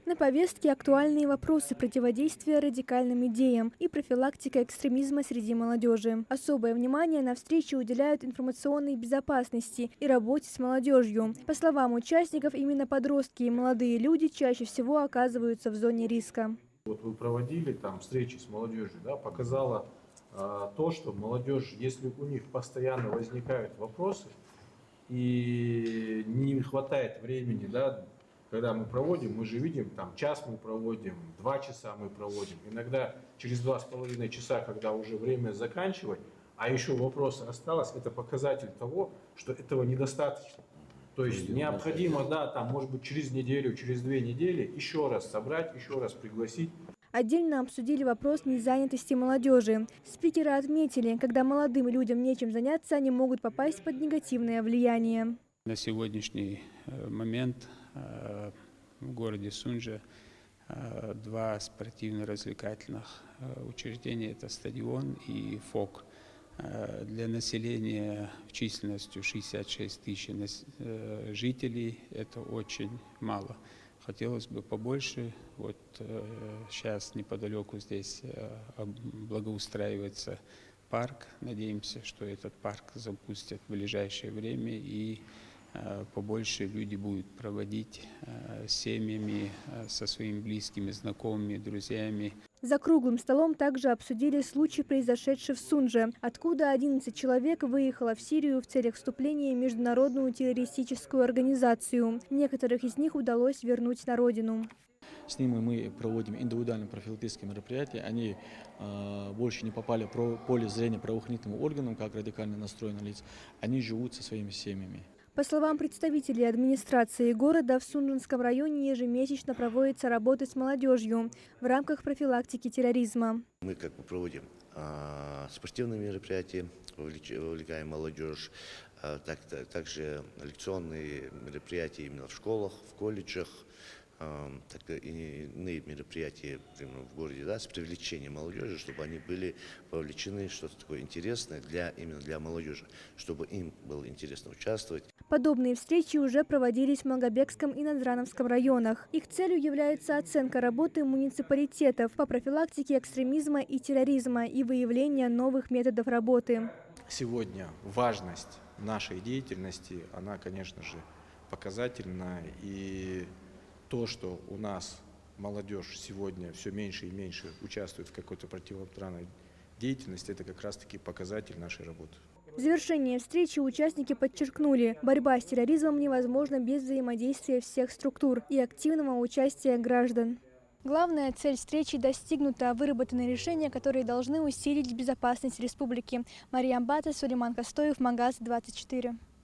На повестке актуальные вопросы противодействия радикальным идеям и профилактика экстремизма среди молодежи. Особое внимание на встрече уделяют информационной безопасности и работе с молодежью. По словам участников, именно подростки и молодые люди чаще всего оказываются в зоне риска. Вот вы проводили там встречи с молодежью, да, показало то, что молодежь, если у них постоянно возникают вопросы и не хватает времени, да, когда мы проводим, мы же видим, там час мы проводим, 2 часа мы проводим, иногда через 2,5 часа, когда уже время заканчивать, а еще вопросы осталось, это показатель того, что этого недостаточно. То есть необходимо, да, там, может быть, через неделю, через 2 недели еще раз собрать, еще раз пригласить. Отдельно обсудили вопрос незанятости молодежи. Спикеры отметили, когда молодым людям нечем заняться, они могут попасть под негативное влияние. На сегодняшний момент в городе Сунжа 2 спортивно-развлекательных учреждения – это стадион и ФОК. Для населения численностью 66 тысяч жителей это очень мало. Хотелось бы побольше. Вот сейчас неподалеку здесь благоустраивается парк. Надеемся, что этот парк запустят в ближайшее время и побольше люди будут проводить с семьями, со своими близкими, знакомыми, друзьями. За круглым столом также обсудили случай, произошедший в Сунже, откуда 11 человек выехало в Сирию в целях вступления в международную террористическую организацию. Некоторых из них удалось вернуть на родину. С ними мы проводим индивидуальные профилактические мероприятия. Они больше не попали в поле зрения правоохранительным органам, как радикально настроенные лица. Они живут со своими семьями. По словам представителей администрации города, в Сунжинском районе ежемесячно проводится работа с молодежью в рамках профилактики терроризма. Мы проводим спортивные мероприятия, вовлекаем молодежь, также лекционные мероприятия именно в школах, в колледжах, так и иные мероприятия в городе, да, с привлечением молодежи, чтобы они были вовлечены, что-то такое интересное именно для молодежи, чтобы им было интересно участвовать. Подобные встречи уже проводились в Малгобекском и Надрановском районах. Их целью является оценка работы муниципалитетов по профилактике экстремизма и терроризма и выявление новых методов работы. Сегодня важность нашей деятельности, она, конечно же, показательна. И то, что у нас молодежь сегодня все меньше и меньше участвует в какой-то противоправной деятельности, это как раз-таки показатель нашей работы. В завершении встречи участники подчеркнули, борьба с терроризмом невозможна без взаимодействия всех структур и активного участия граждан. Главная цель встречи достигнута, выработаны решения, которые должны усилить безопасность республики. Мария Амбата, Сулейман Костоев, Магаз 24.